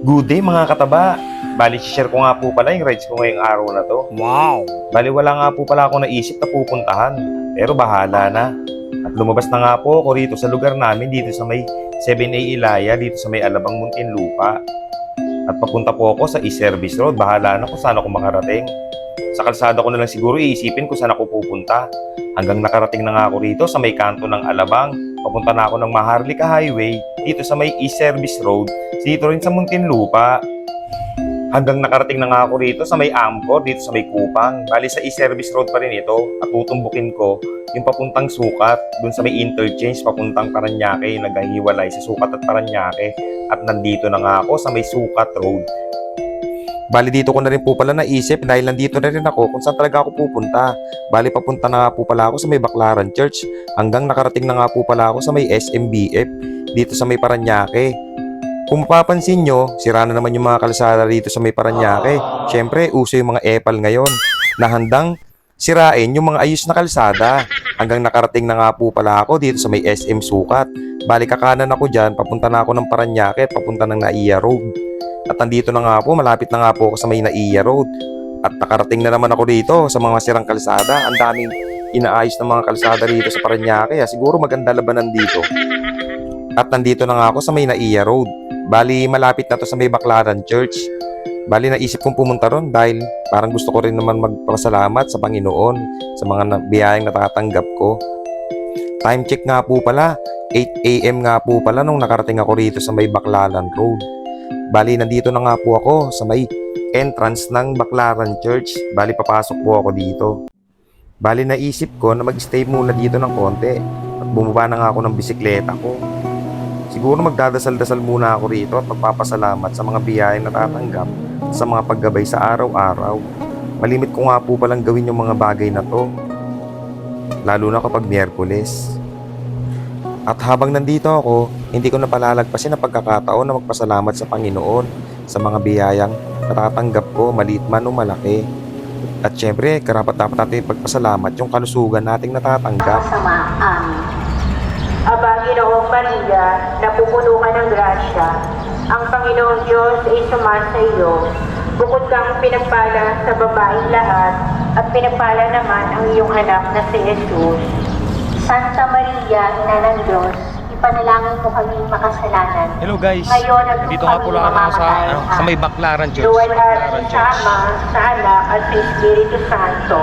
Good day mga kataba! Bali, share ko nga po pala yung rides ko ngayong araw na to. Wow! Bali, wala nga po pala ako naisip na pupuntahan. Pero bahala na. At lumabas na nga po ako rito sa lugar namin dito sa may 7A Ilaya, dito sa may Alabang Muntinlupa. At papunta po ako sa E-Service Road. Bahala na kung saan ako makarating. Sa kalsada ko na lang siguro iisipin kung saan ako pupunta. Hanggang nakarating na nga ako rito sa may kanto ng Alabang. Papunta na ako ng Maharlika Highway dito sa may E-Service Road, dito rin sa Muntinlupa. Hanggang nakarating na nga ako rito sa may Amcor, dito sa may Kupang. Bali sa E-Service Road pa rin ito at tutumbukin ko yung papuntang Sukat, dun sa may interchange papuntang Parañaque, naghihiwalay sa Sukat at Parañaque. At nandito na nga ako sa may Sukat Road. Bali dito ko na rin po pala naisip dahil nandito na rin ako kung saan talaga ako pupunta. Bali papunta na nga po pala ako sa may Baclaran Church hanggang nakarating na nga po pala ako sa may SMBF dito sa may Parañaque. Kung mapapansin nyo, sira na naman yung mga kalsada dito sa may Parañaque. Siyempre, uso yung mga epal ngayon na handang sirain yung mga ayos na kalsada. Hanggang nakarating na nga po pala ako dito sa may SM Sukat. Bali kakanan ako dyan, papunta na ako ng Parañaque at papunta ng Naiya Road. At nandito na nga po, malapit na nga po ako sa may Naiya Road. At nakarating na naman ako dito sa mga sirang kalsada. Ang daming inaayos ng mga kalsada dito sa Parañaque. Siguro maganda labanan dito. At nandito na nga ako sa may Naiya Road. Bali, malapit na to sa may Baclaran Church. Bali, naisip kong pumunta ron dahil parang gusto ko rin naman magpasalamat sa Panginoon sa mga biyayang natatanggap ko. Time check nga po pala, 8 AM nga po pala nung nakarating ako rito sa may Baclaran Road. Bali, nandito na nga po ako sa may entrance ng Baclaran Church. Bali, papasok po ako dito. Bali, naisip ko na mag-stay muna dito ng konti at bumaba na nga ako ng bisikleta ko. Siguro magdadasal-dasal muna ako rito at magpapasalamat sa mga biyayang natatanggap sa mga paggabay sa araw-araw. Malimit ko nga po palang gawin yung mga bagay na to, lalo na kapag Miyerkules. At habang nandito ako, hindi ko na palalagpasin ang pagkakataon na magpasalamat sa Panginoon sa mga biyayang natatanggap ko, maliit man o malaki. At syempre, karapat-dapat natin pagpasalamat yung kalusugan nating natatanggap. Sama amin. Aba, Ginoong Maria, napupuno ka ng grasya. Ang Panginoong Diyos ay sumasa iyo. Bukod kang pinagpala sa babaeng lahat, at pinagpala naman ang iyong anak na si Jesus. Santa Maria, Ina ng Diyos, ipanalangin mo kami makasalanan. Hello guys, Ngayon at dito nga po lang ako sa may Baclaran Church. Luwalhati sa Ama, sa Anak, at sa Espiritu Santo.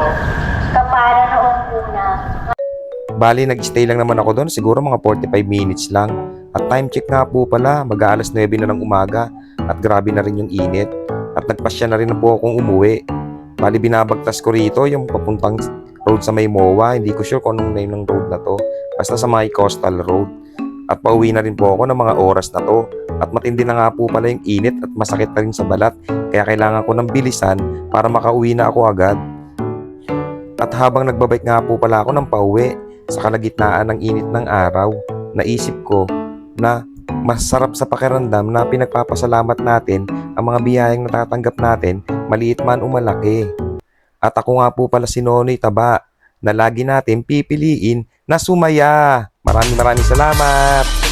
Kapara noong una. Bali, nag-stay lang naman ako doon, siguro mga 45 minutes lang. At time check nga po pala, mag-aalas 9 na ng umaga at grabe na rin yung init. At nagpasya na rin po akong umuwi. Bali, binabagtas ko rito yung papuntang road sa may MOA. Hindi ko sure kung anong name ng road na to. Basta sa may Coastal Road. At pauwi na rin po ako ng mga oras na to. At matindi na nga po pala yung init at masakit na rin sa balat. Kaya kailangan ko ng bilisan para makauwi na ako agad. At habang nagbabike nga po pala ako ng pauwi, sa kalagitnaan ng init ng araw, naisip ko na masarap sa pakiramdam na pinagpapasalamat natin ang mga biyayang natatanggap natin, maliit man o malaki. At ako nga po pala si Nonoy Taba na lagi natin pipiliin na sumaya. Maraming salamat!